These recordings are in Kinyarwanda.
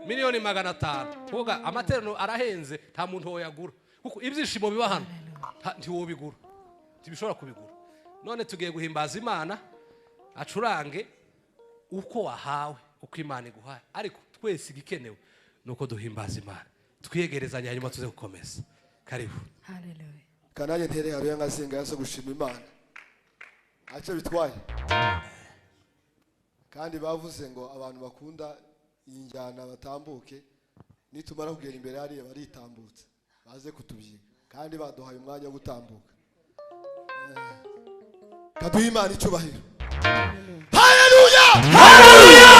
miliyoni 500 kuvuga amaterano arahenze nta muntu woyagura kuko ibyishimo biba hano ntiwobigura tibishobora kubigura none tugiye guhimbaza Imana acurange uko wahawe uko Imana iguhaye ariko twese igikenewe nuko duhimbaza Imana twiyegerezanya hanyuma tuze gukomeza karibu haleluya kananye ntere haruya ngasenga yaso gushima Imana ace bitwaye kandi bavuze ngo abantu bakunda injyana batambuke nitumara kugera imbere hariya baritambutse baze kutubyiga kandi baduhaye umwanya wo gutambuka kaduha Imana icubahiro haleluya haleluya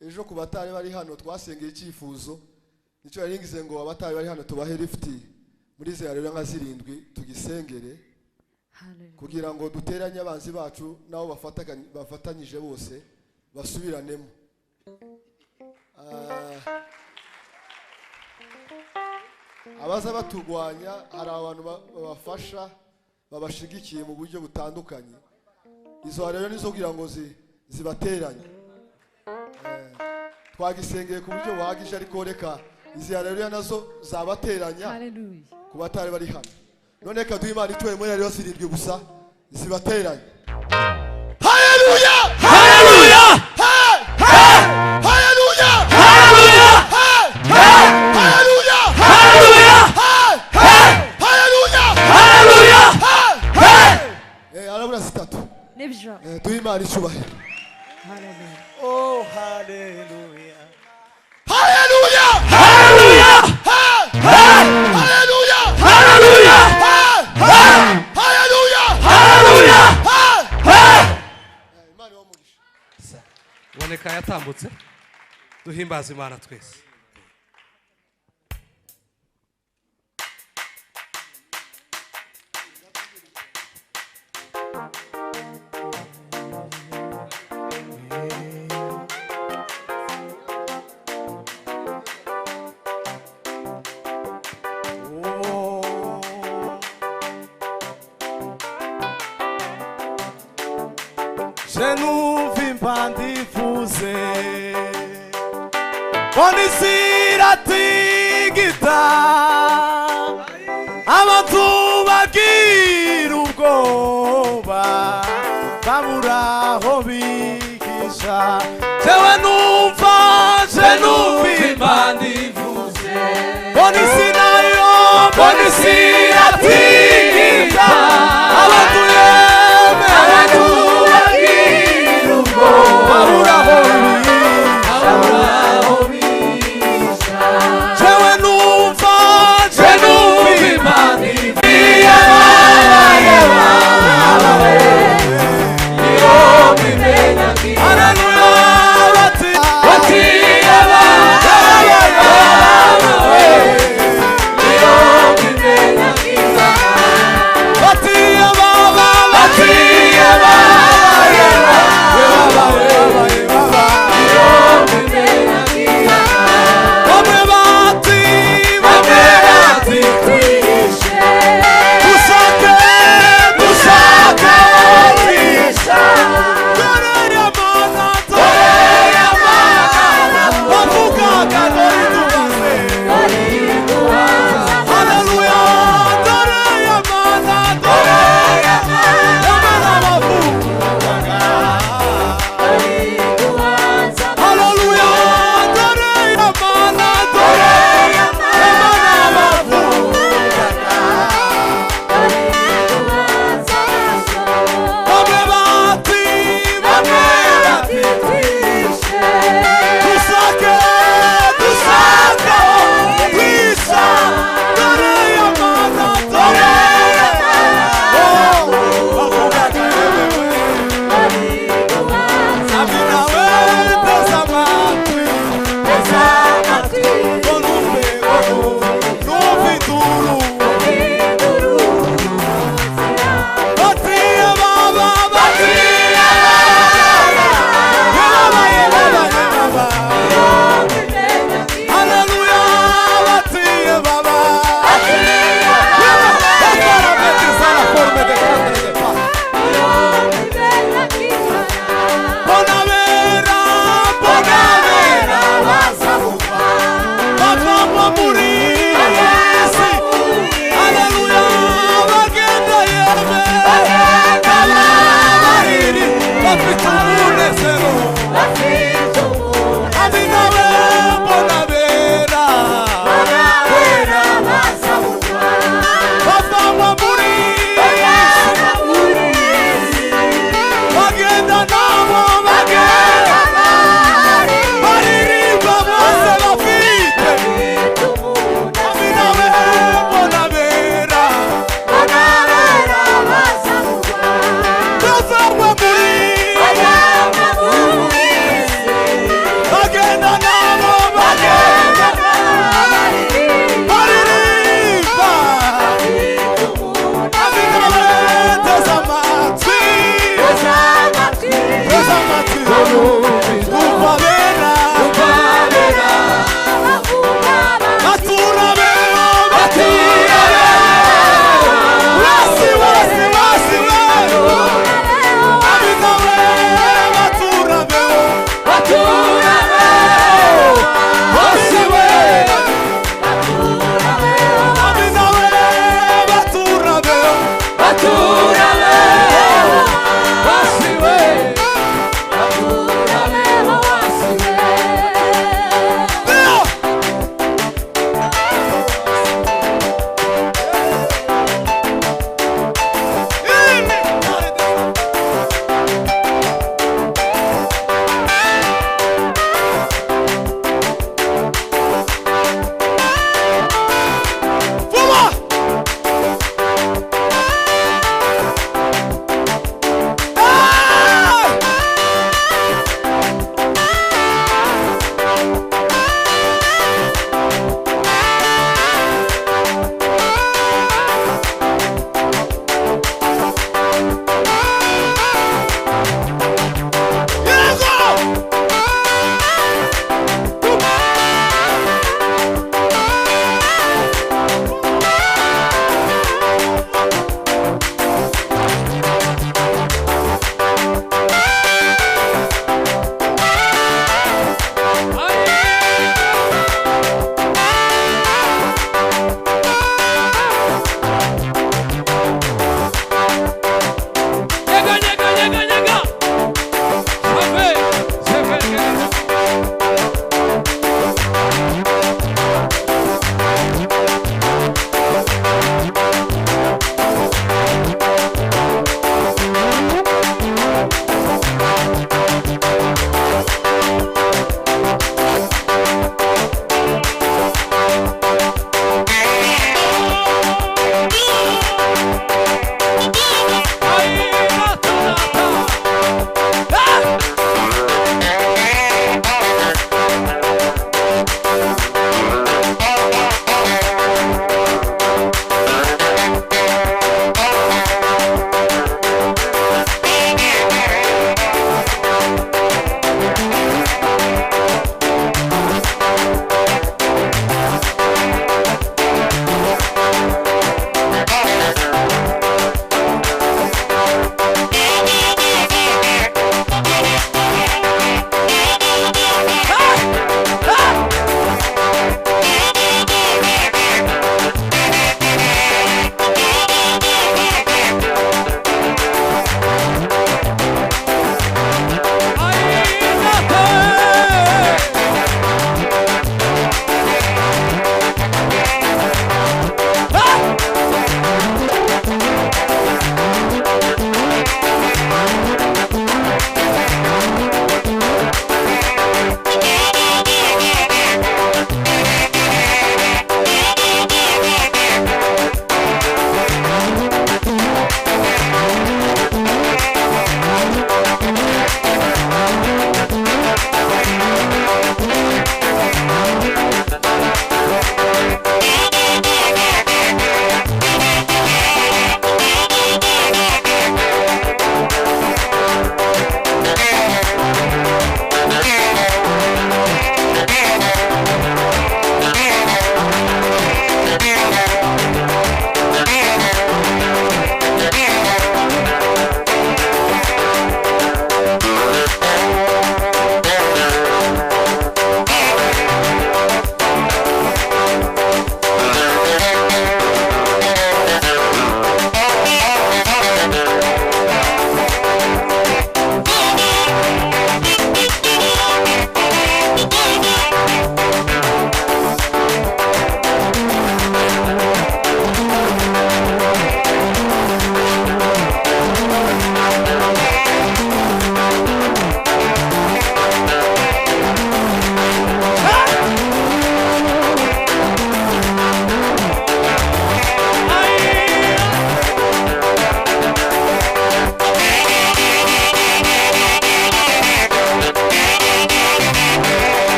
ejo ku batari bari hano twasengeye icyifuzo nicyo yaringize ngo abatari bari hano tubahe lifti muri ze rero nka 7 tugisengere kugira ngo duteranye abanzi bacu nabo bafatanyije bose basubiranemo abaza batugwanya hari abantu babafasha babashigikiye mu buryo butandukanye izo rero nizo kugira ngo zibateranye twagisengeye ku buryo buhagije ariko reka izi rero nazo zabateranya ku batari bari hano none kaduha Imana itoye muri rero 7 gusa zibateranye haleluya haleluya haleluya haleluya haleluya haleluya haleluya arabura 3 nibyo duha Imana icubahiro haleluya oh haleluya haleluya haleluya haleluya haleluya haleluya haleluya Imana wamugisha boneka yatambutse duhimbaza Imana twese Je n'ouvre pas diffusé on isira tigita abantu bagira ubwoba baburaho bigisha jewe numva imana ivuze mbona isi nayo mbona isi iratigita abantu bagira ubwoba baburaho bigisha jewe numva imana ivuze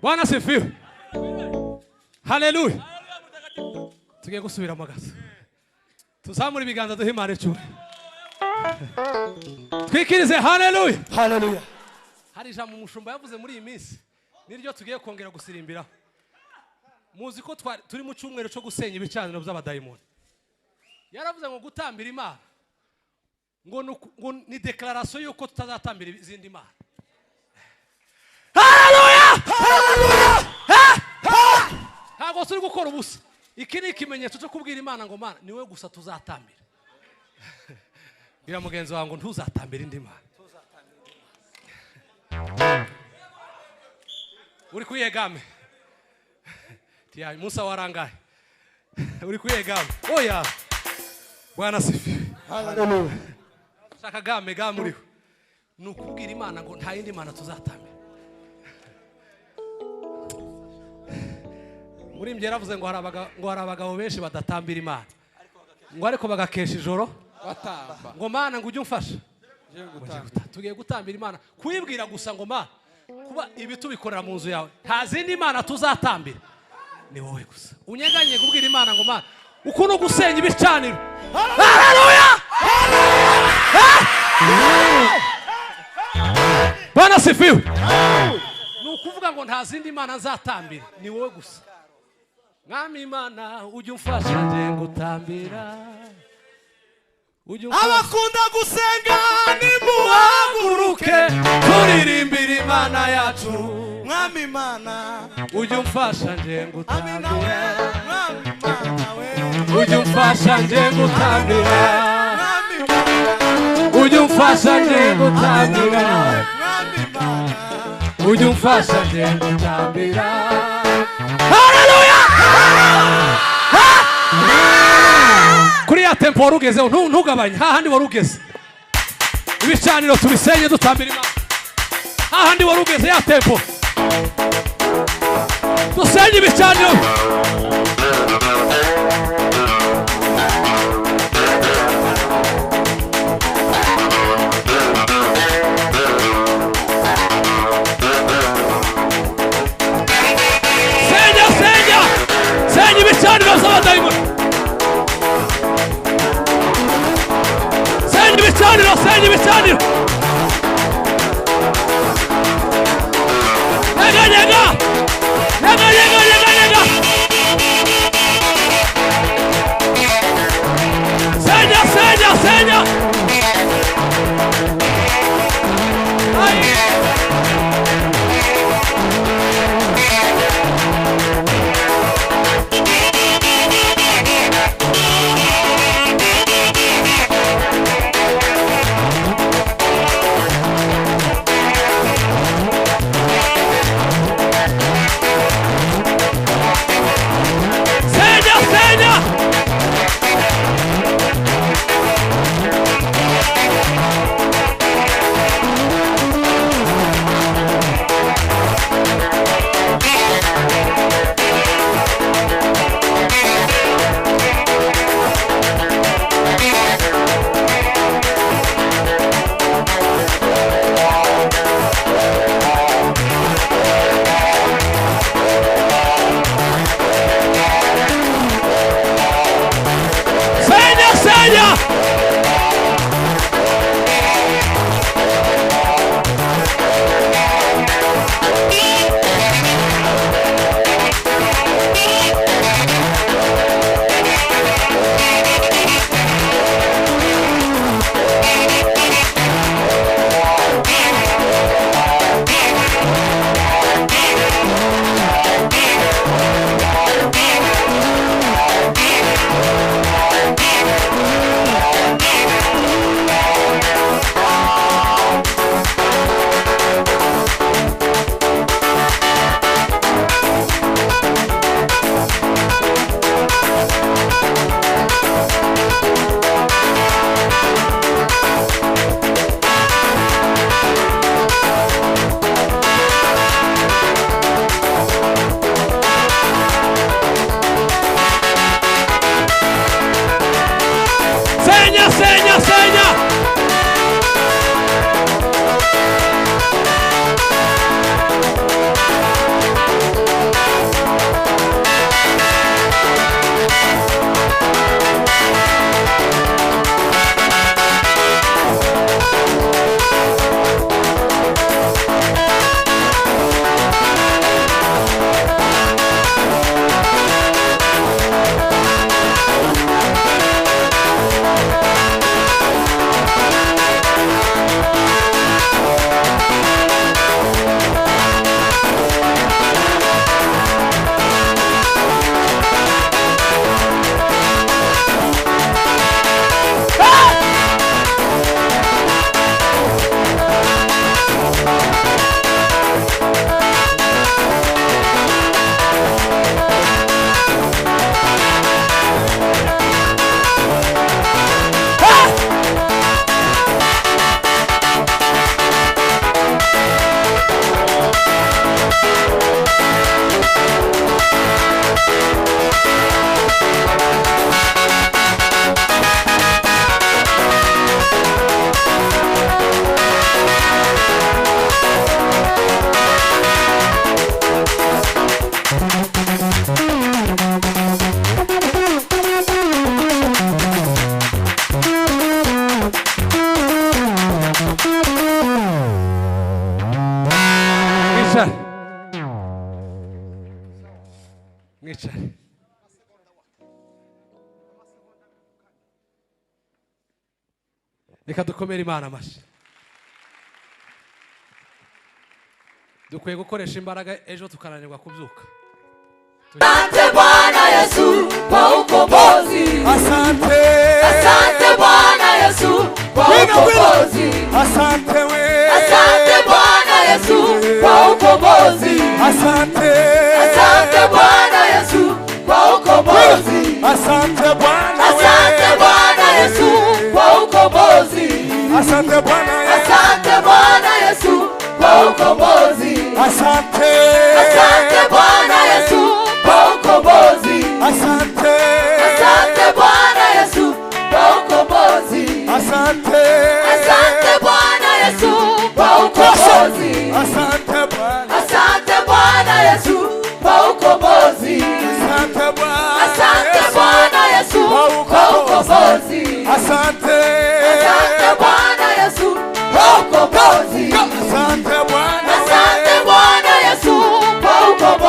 Bwana asifiwe. Haleluya. Tugiye gusubira mu gaso. Tuzamura ibiganza duhe Imana icyubahiro. Twikirize haleluya. Haleluya. Hari ijambo umushumba yavuze muri iyi minsi niryo tugiye kongera gusirimbiraho. Muzi ko turi mu cyumweru cyo gusenya ibicaniro by'abadayimoni. Yaravuze ngo gutambira Imana ngo ni declaration yuko tutazatambira izindi Imana. Haleluya! Ntabwo turi gukora ubusa. Iki ni ikimenyetso cyo kubwira Imana ngo Mana niwe gusa tuzatambira. Bira mugenzi wawe ngo ntuzatambira indi Mana. Uri kuyegame. Tia Musa warangaye. Uri kuyegame. Oya. Bwana sifiwe. Haleluya. Shaka game uriho. Nukubwira Imana ngo nta yindi Mana tuzatambira. Muri mbye yaravuze ngo hari abagabo benshi badatambira Imana. Ngo ariko bagakesha ijoro batamba. Ngo Mana ngo ujye umfasha. Tugiye gutambira Imana. Kuyibwira gusa ngo Mana kuba ibi tubikorera mu nzu yawe. Nta zindi Mana tuzatambira. Ni wowe gusa. Unyeganye kubwira Imana ngo Mana uko no gusenya ibicaniro. Haleluya! Bwana sifiwe. Nukuvuga ngo nta zindi Mana nzatambira. Ni wowe gusa. Mwami Imana ujye umfasha nje gutambira. Abakunda gusenga nimuhaguruke turirimbira Imana yacu. Mwami Imana ujye umfasha nje gutambira. Mwami Imana we ujye umfasha nje gutambira. Mwami Imana ujye umfasha nje gutambira. Mwami Imana ujye umfasha nje gutambira. Haleluya! Kuri ya tempo warugezeho ntugabanye hahandi warugeze. Ibicaniro tubisenye dutambira Imana. Hahandi warugeze ya tempo. Dusenye ibicaniro. Senya ibicaniro by'abadayimoni. Senya ibicaniro. Nyega. Senya. Ay. mwicare. Reka dukomere Imana amashyi. Dukwiye gukoresha imbaraga ejo tukananirwa kubyuka. Asante Bwana Yesu kwa ukombozi. Asante. Asante Bwana Yesu kwa ukombozi. Asante we. Asante Bwana Yesu kwa ukombozi. Asante. Asante Bwana Yesu kwa ukombozi. Asante Bwana. Asante Bwana Yesu kwa ukombozi. Asante Bwana. Asante Bwana Yesu kwa ukombozi. Asante. Asante Bwana Yesu kwa ukombozi. Asante. Asante Bwana Yesu kwa ukombozi. Asante. Asante Bwana Yesu kwa ukombozi. Asante Bwana. Asante Bwana Yesu kwa ukombozi. Asante Bwana. Asante Bwana Yesu kwa ukombozi. Asante. Asante Bwana Yesu kwa ukombozi. Asante Bwana. Asante Bwana Yesu kwa ukombozi.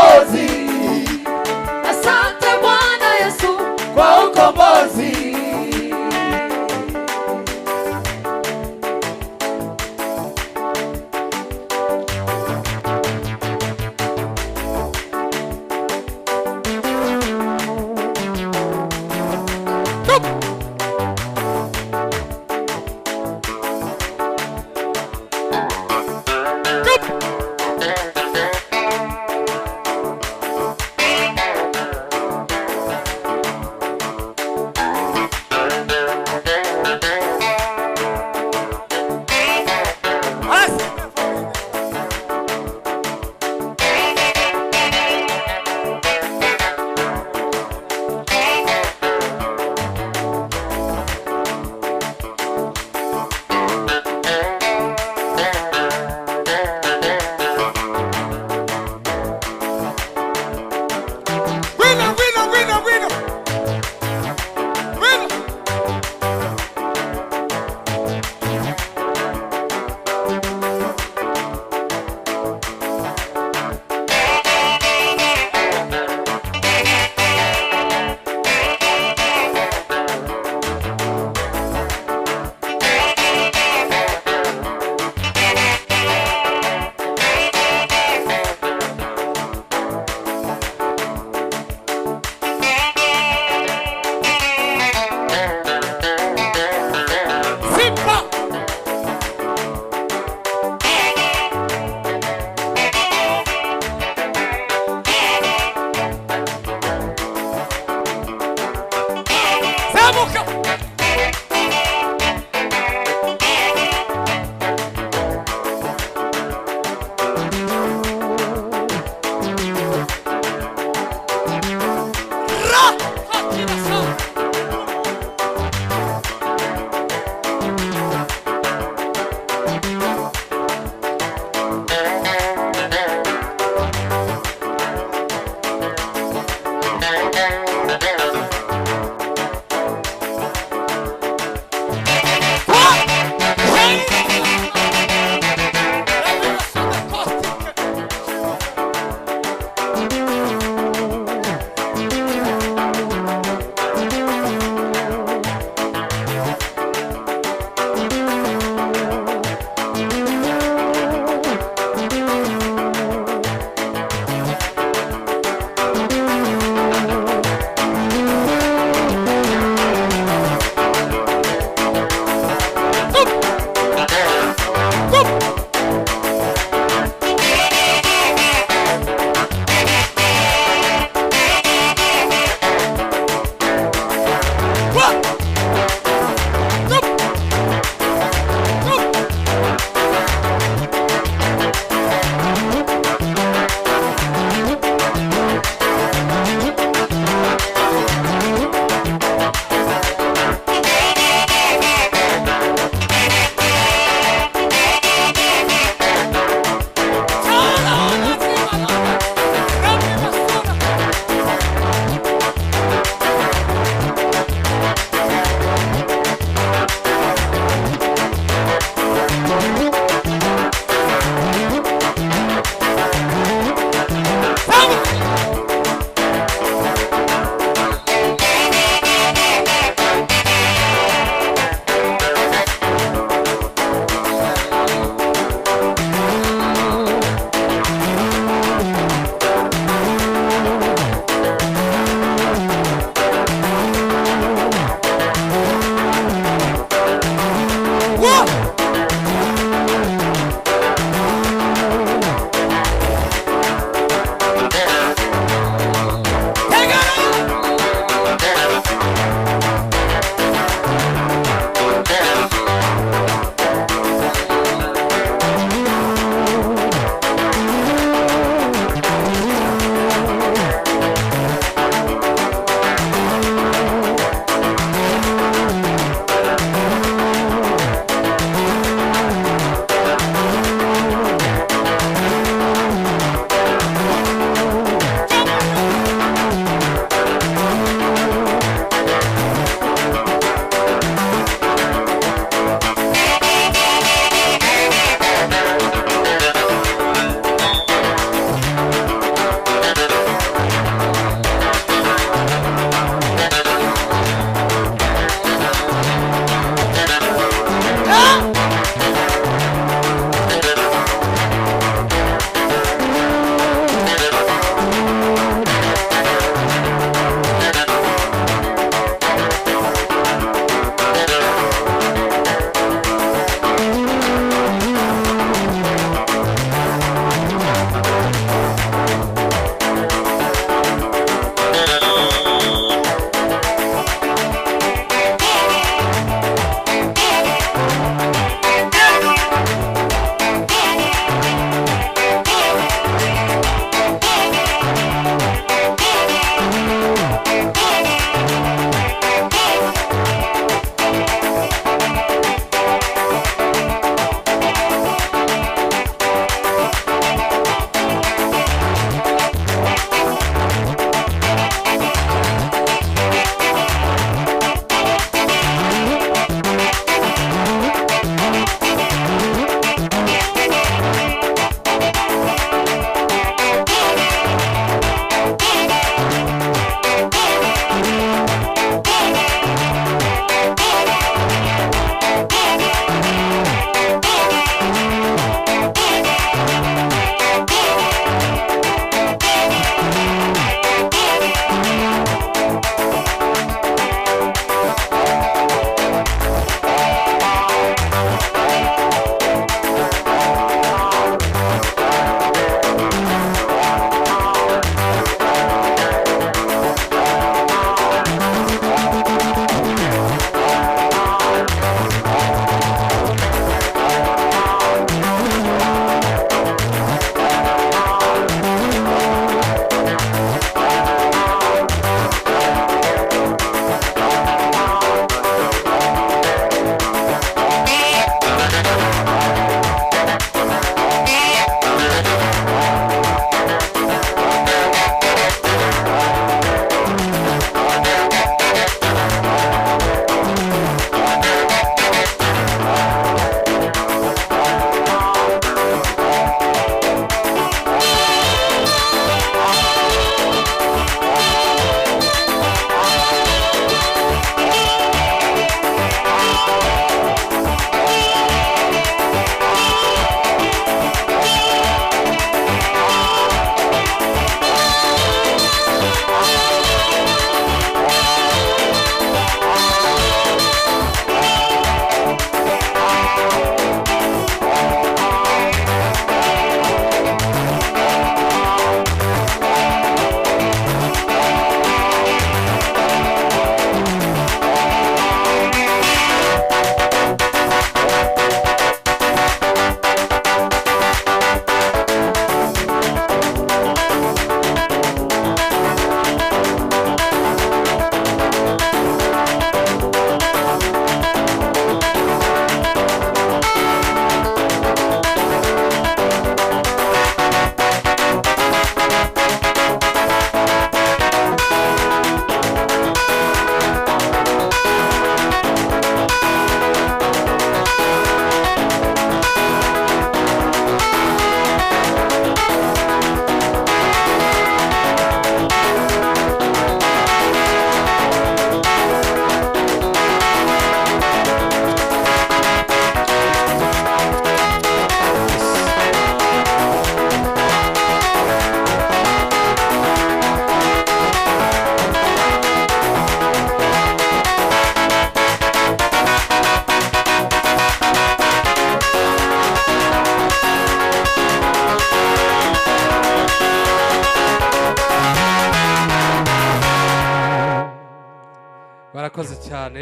murakoze cyane.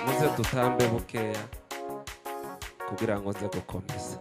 Muze dutambe bukeya kugira ngo nze gukomeza.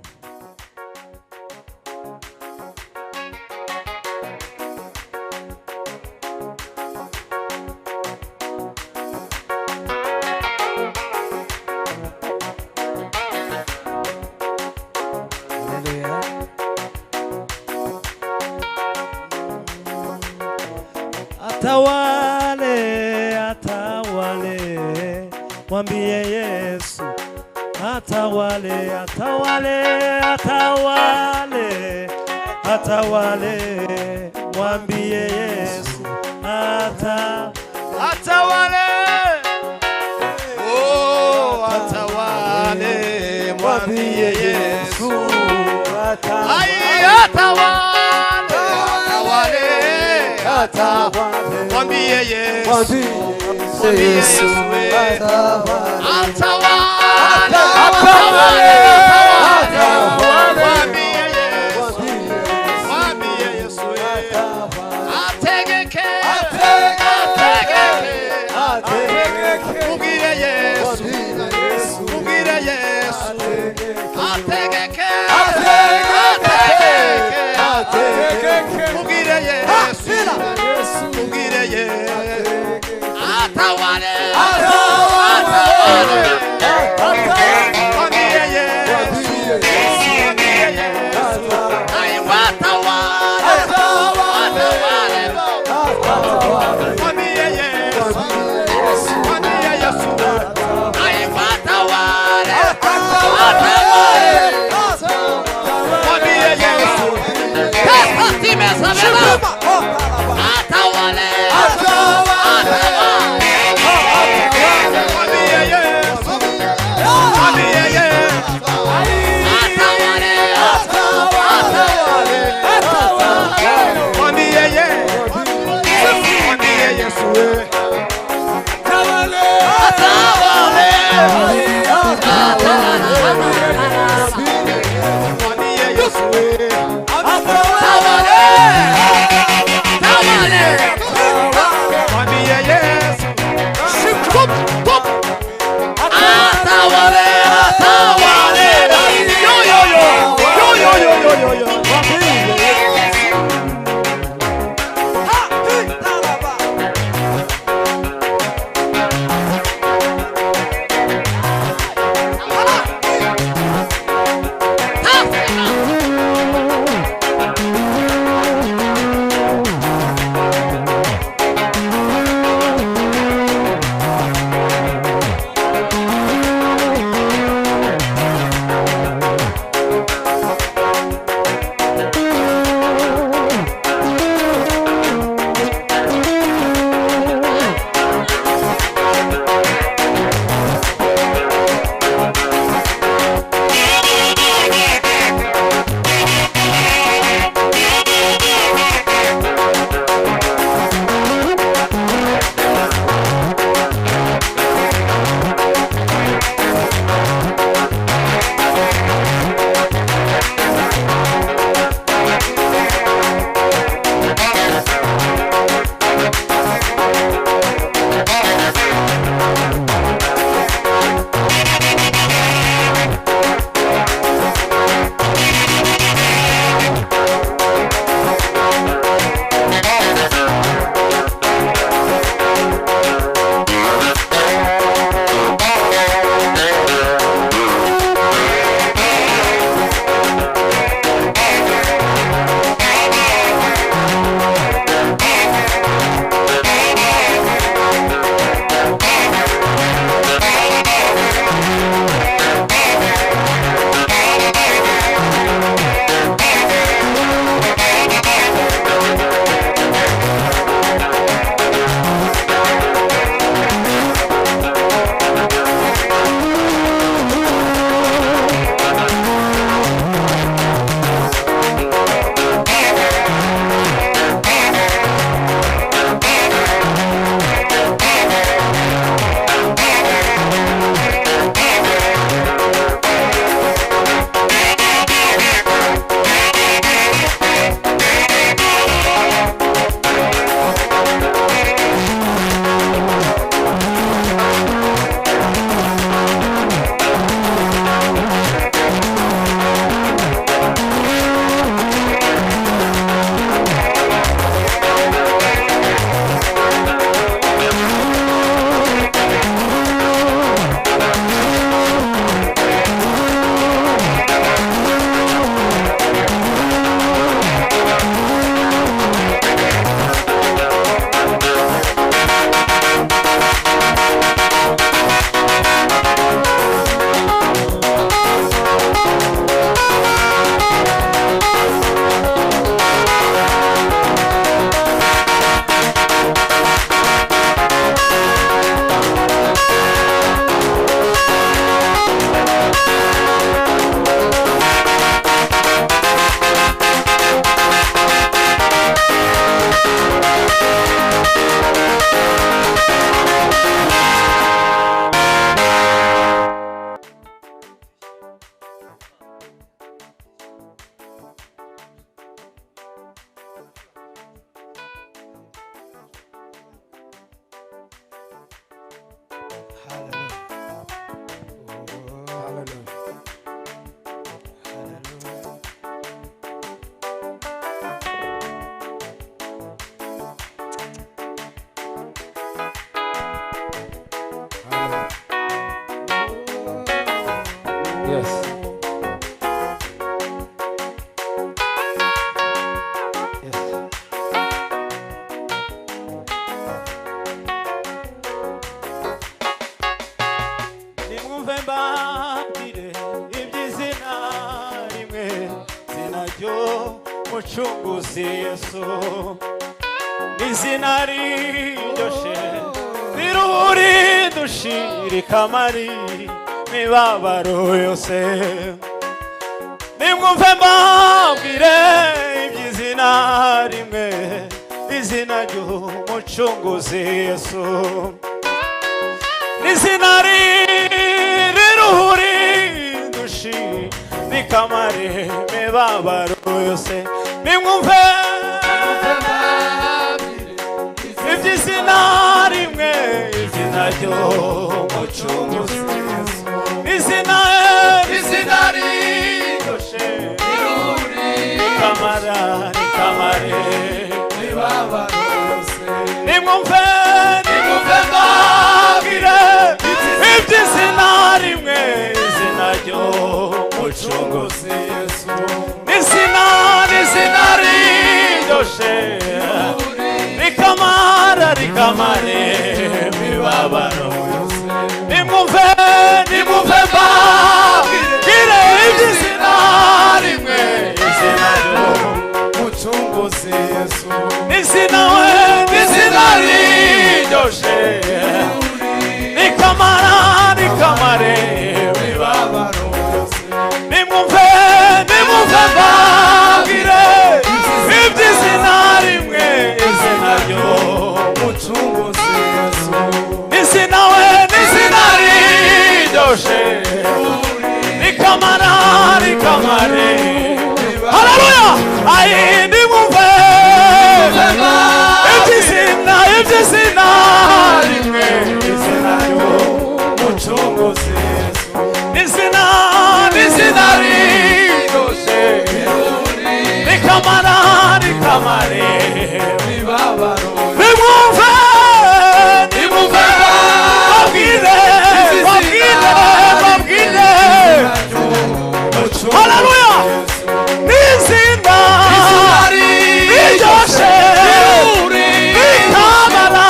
Atawale, atawale, mwambie Yesu. Atawale, atawale, atawale, atawale, mwambie Yesu. Atawale, oh, atawale, mwambie Yesu. Ai, atawale, atawale, mwambie Yesu. Mwambie Yesu. Atawale, atawale, mwambie Yesu. Mwambie Yesu. Ategeke, ategeke, mugire Yesu. Mugire Yesu. Ategeke, ategeke, mugire Yesu. Mugire Yesu. Atawale, atawale, mwambie Yesu. Mwambie Yesu. Ai, watawale, watawale, mwambie Yesu. Mwambie Yesu. Ai, watawale, watawale, mwambie Yesu. Pesa timesabela. Atawale, atawale, mwambie Yesu. Mwambie Yesu. Atawale, atawale, mwambie Yesu. Mwambie Yesu. Atawale, atawale, mwambie Yesu. Atawale, atawale, mwambie Yesu. Shikup, kup. Atawale, atawale, yo yo yo, yo yo yo yo yo yo. Ha, talaba. Yes. nimwumve mbabwire iby'izina rimwe zina ryo mucunguzi Yesu n'izina riryoshe riruri dushirika mari mibabaro yose nimwumve mbabwire iby'izina rimwe izina ry'umucunguzi Yesu n'izina riruhuri dushirika mari mibabaro yose nimwumve iby'izina rimwe izina ry'umucunguzi Yesu n'izina riryoshe nikamara nikamare mibabaro yose nimwumve mbabwire iby'izina rimwe izina ry'umucunguzi Yesu n'izina riryoshe rikamara rikamare mibabaro yose nimwumve mbabwire iby'izina rimwe izina ry'umucunguzi Yesu n'izina riryoshe rikamara rikamare mibabaro yose nimwumve mbabwire iby'izina rimwe izina ry'umucunguzi Yesu n'izina riryoshe rikamara rikamare haleluya ayi nimwumve iby'izina rimwe izina ry'umucunguzi Yesu n'izina riryoshe rikamara rikamare mibabaro nimwumve babwire haleluya n'izina riryoshe rikamara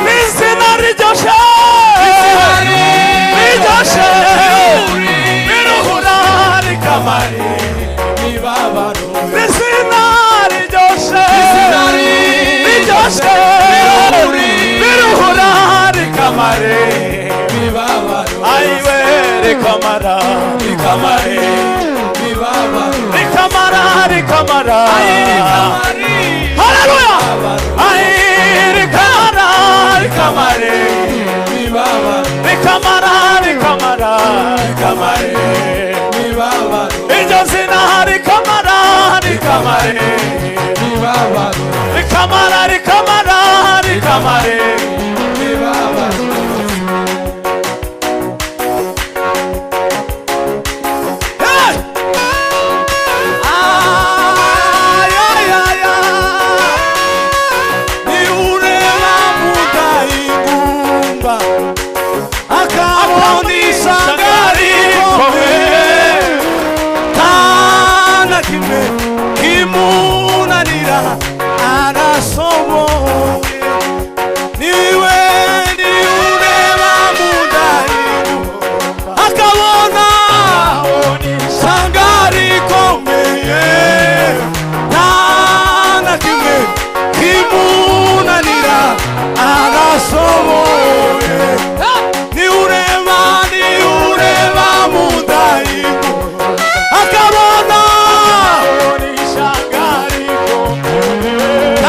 n'izina riryoshe riruhura rikamare mibabaro n'izina riryoshe riruhura rikamare mibabaro ayiwe rikamara rikamare mibabaro rikamara haleluya ayi rikamara rikamare mibabaro rikamara mibabaro iryo zina rikamara mibabaro rikamara mibabaro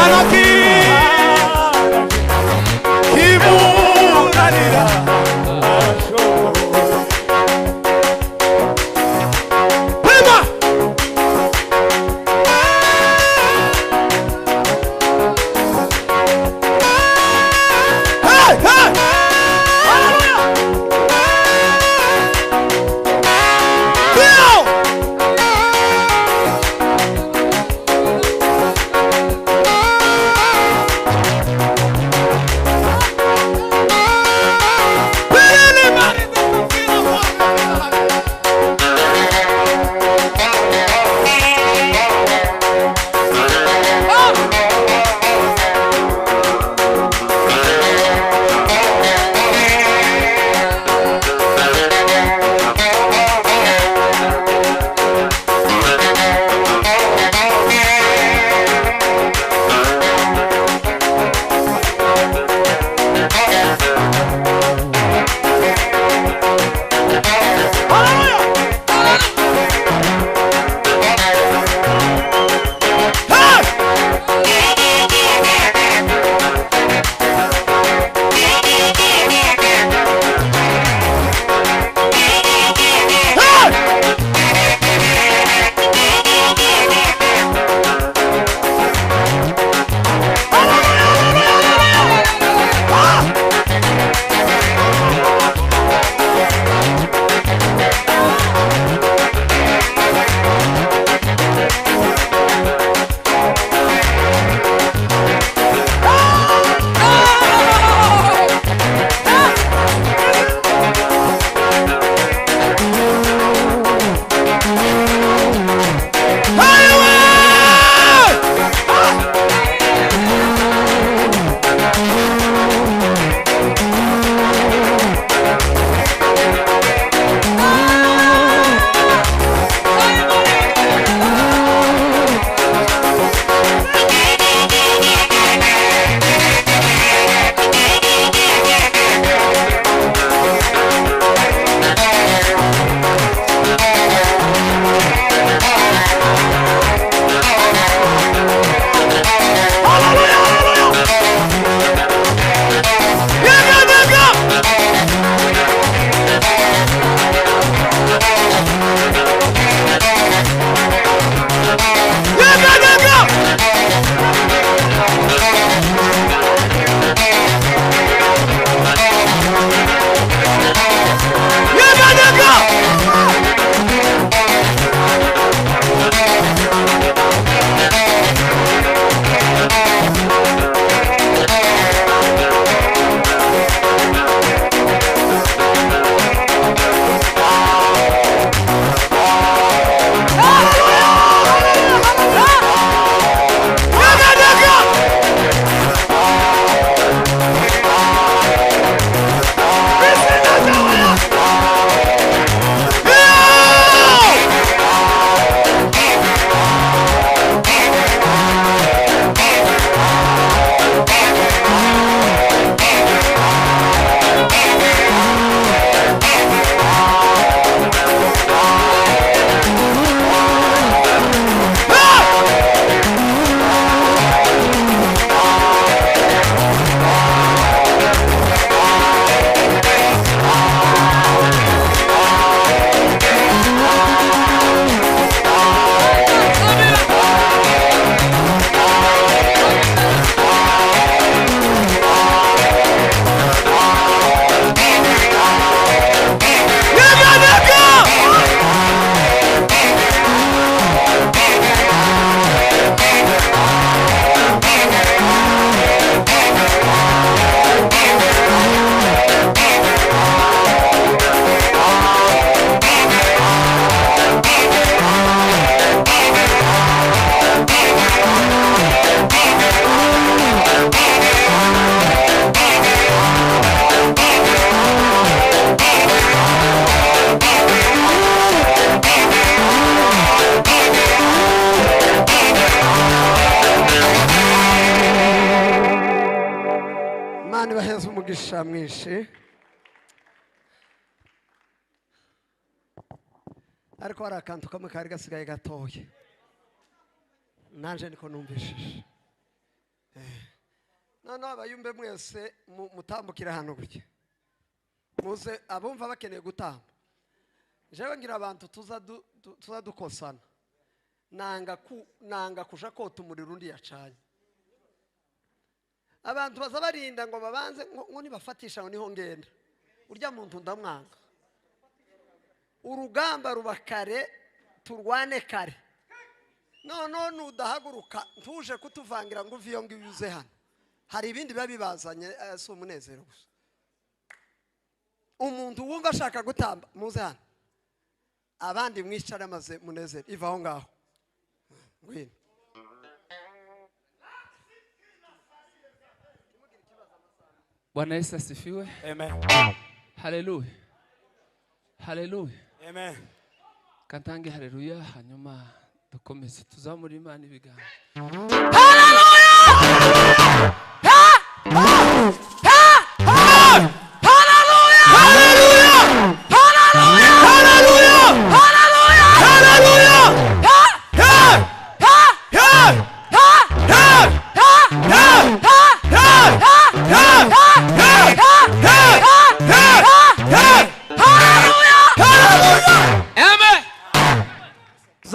Anaki umugisha mwinshi ariko hari akantu kamwe kari gasigaye gatoya nanje niko numvishije noneho abayumbe mwese mutambukira hano gutya muze abumva bakeneye gutamba jewe ngira abantu tuza dukosana nanga kuja kota umuriro undi yacanye abantu baza barinda ngo babanze ngo nibafatisha ngo niho ngenda urya muntu ndamwanga urugamba rubakare turwane kare no nudahaguruka ntuje kutuvangira ngo uviyo ngo uze hano hari ibindi biba bibazanye si umunezero gusa umuntu wumva ashaka gutamba muze hano abandi mwicara amaze munezero iva aho ngaho ngwino Bwana Yesu asifiwe. Amen. Haleluya. Haleluya. Amen. Kantange haleluya hanyuma dukomeze tuzamura Imana ibiganza.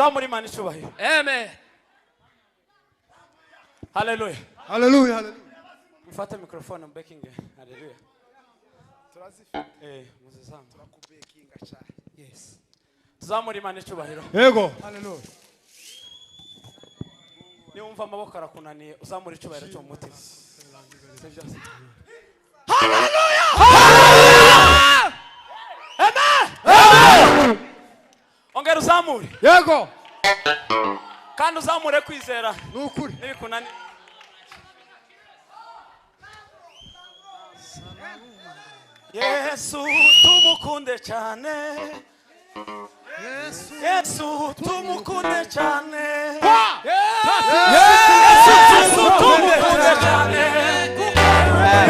Zamuri Imana icyubahiro. Amen. Haleluya. Haleluya, haleluya. Mufate microphone mbekinge. Haleluya. Muzizamu. turakubekinga cyane yes Zamuri Imana icyubahiro. Yego. Haleluya. Ni umva amaboko arakunaniye uzamura icyubahiro cyo mu mutima. Haleluya. Amen. Ongera uzamure. Yego. Kandi uzamure kwizera. Nukuri. Nibikunani. Yesu tumukunde cyane. Yesu tumukunde cyane. Yesu tumukunde cyane.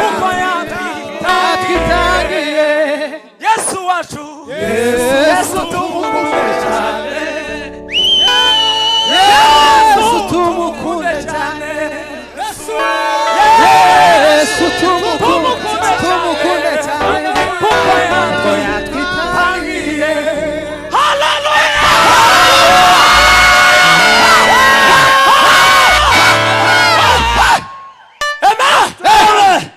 Kuko yatwitangiye. Yesu wacu. Yesu tumukunde cyane. Yesu tumukunde cyane. Yesu tumukunde cyane. Kuko yatwitangiye. Hallelujah. Amen.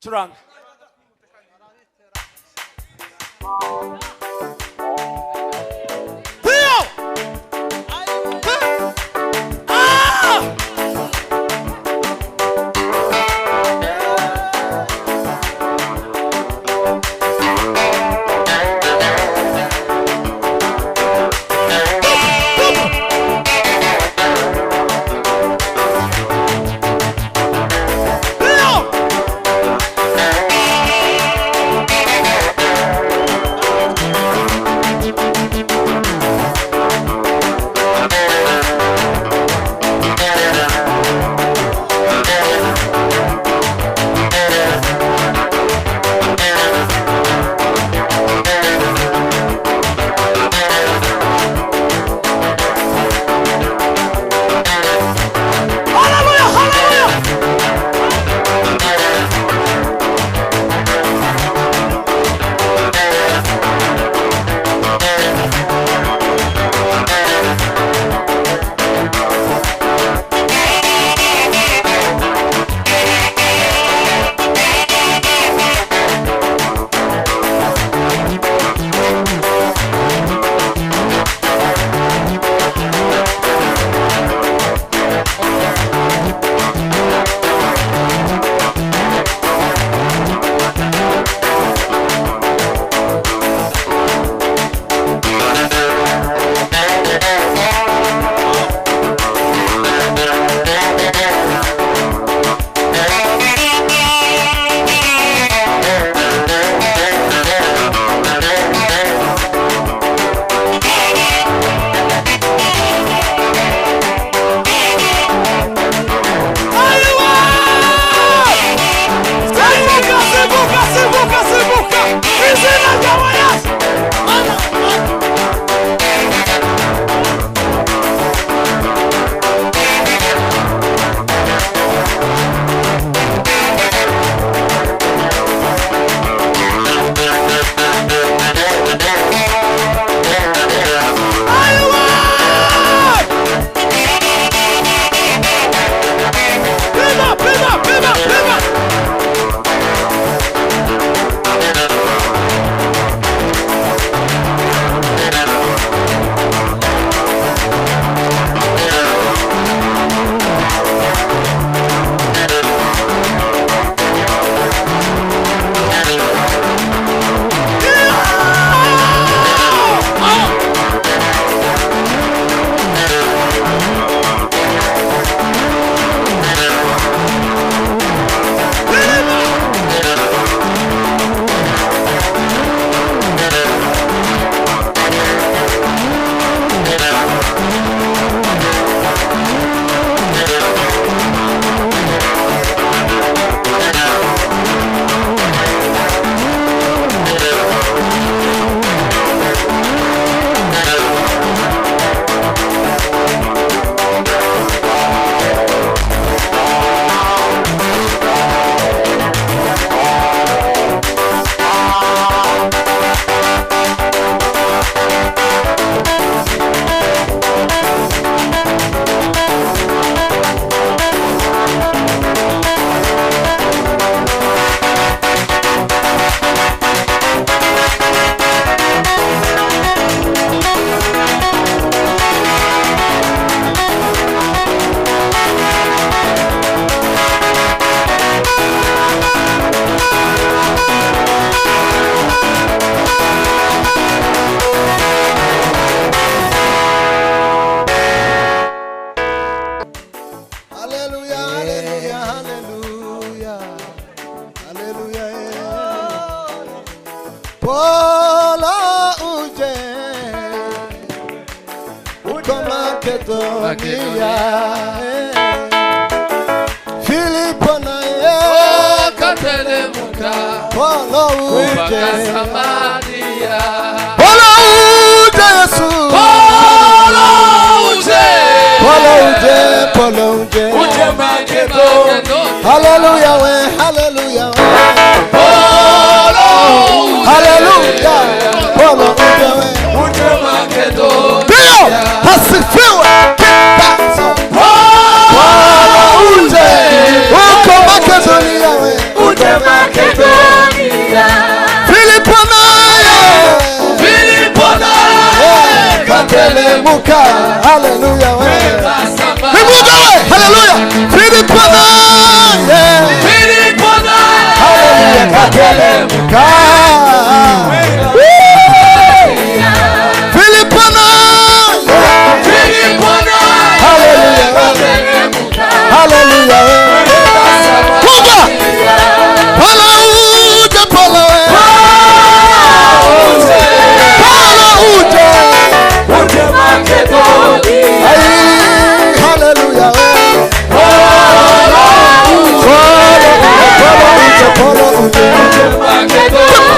Churanga. Makedonia. Filipo naye akatelemuka Paulo uje Samaria. Paulo uje Yesu Paulo uje Uje Makedonia. Hallelujah we hallelujah we Paulo hallelujah Paulo uje we Uje Makedonia. Dio hasifiwe kitazo Paulo uje uko Makedonia we Uje Makedonia. Filipo naye katelemuka hallelujah we Nimuga we hallelujah Filipo naye hallelujah katelemuka Filipo naye hallelujah Kuga Paulo uje Paulo uje Uje Makedonia. Ay, hallelujah Paulo uje Makedonia.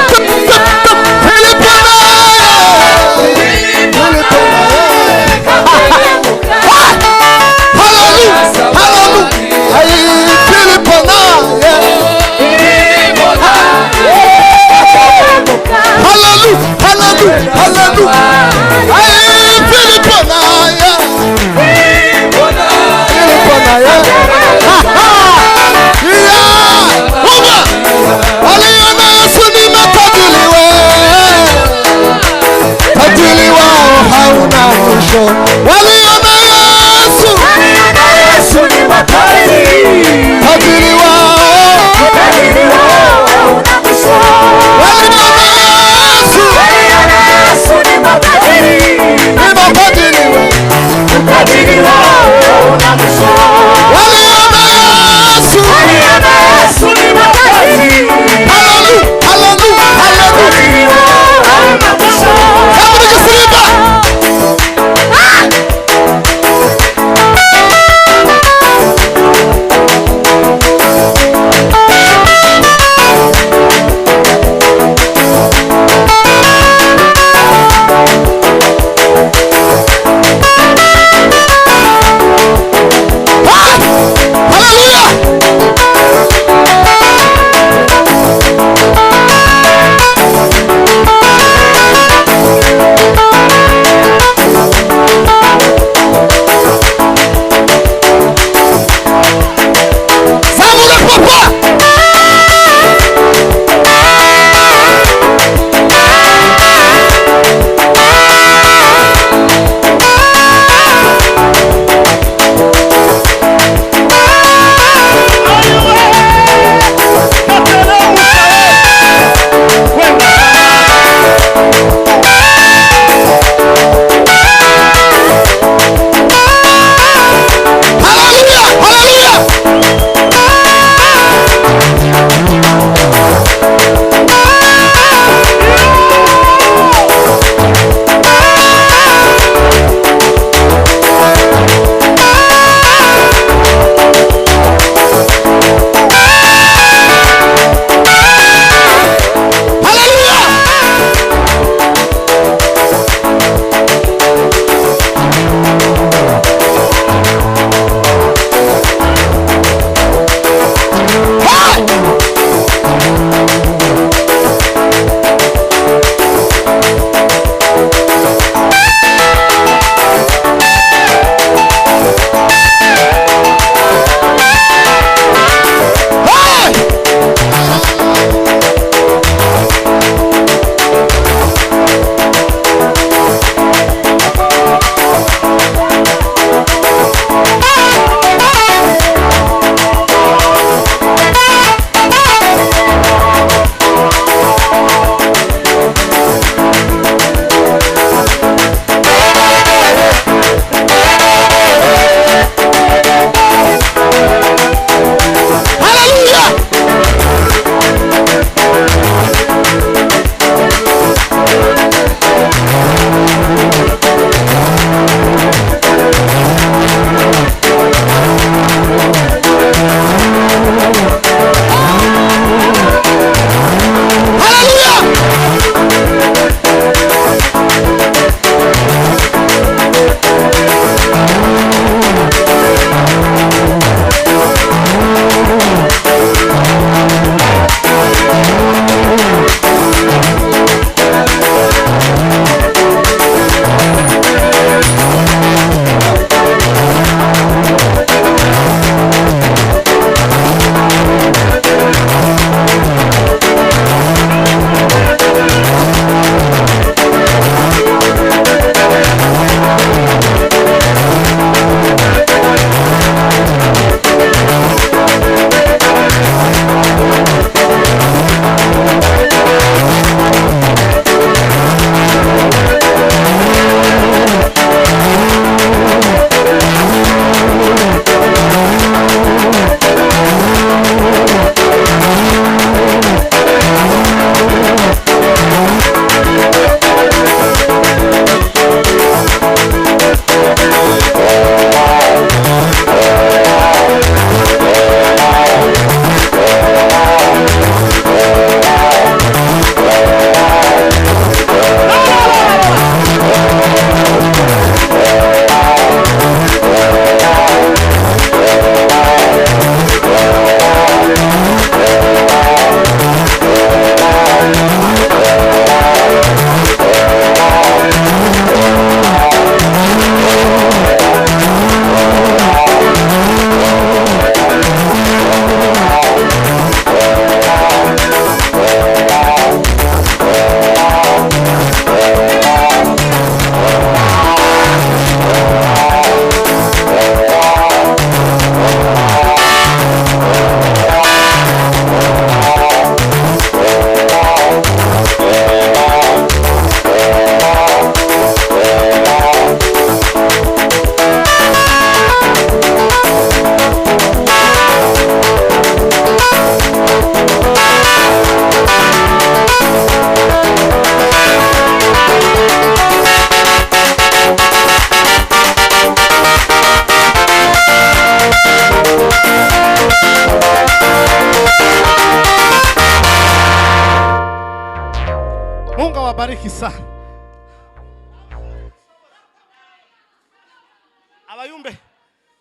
rafiki sana.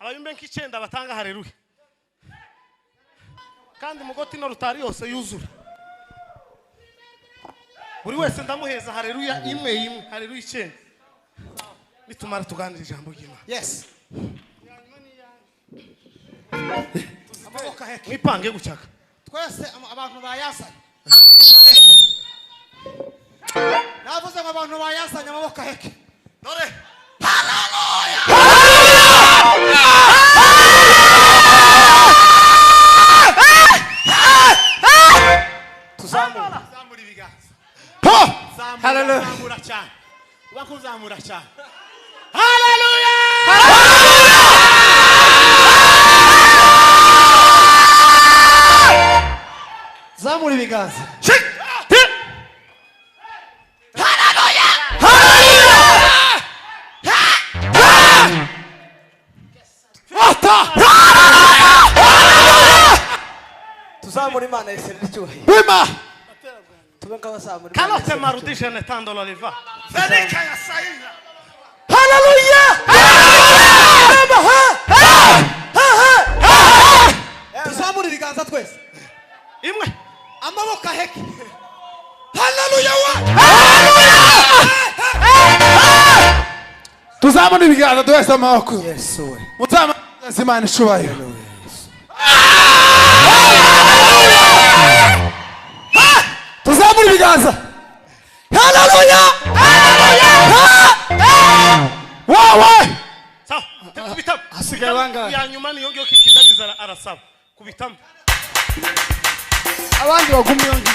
Abayumbe nk'icyenda batanga haleluya. Kandi mugoti no rutari yose yuzura. Buri wese ndamuheza haleluya imwe haleluya 9. Nitumara tuganira ijambo ry'Imana. Yes. Mwipange gucyaka. Twese abantu bayasanye. Navuze ngo abantu bayasanye amaboko heke. Dore. Tuzamura ibiganza. Hallelujah. Zamura cyane. Bakuzamura cyane. Zamura ibiganza. Tuzamura Imana Yesu cyuhaye. Bima. Tubenga bazamura. Kalote marudisha netando la liva. Zedeka ya saina. Hallelujah. Tuzamura ibiganza twese. Imwe. Amaboko heke. Hallelujah. Tuzamura ibiganza twese amaboko. Yesu we. Mutama Imana ishubayo. Tuzamura ibiganza. Hallelujah. Wawe. Sawa. Kubitamo. Asigaye bangahe? Ya nyuma niyo ngiyo kidagiza arasaba. Kubitamo. Abandi bagumye yongiye.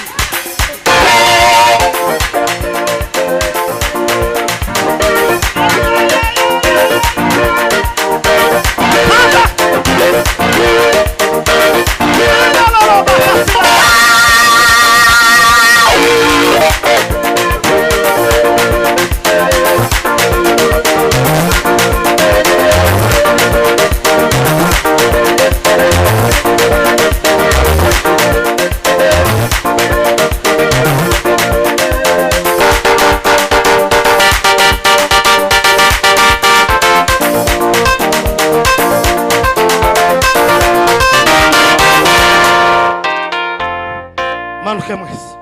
Manuke mwese.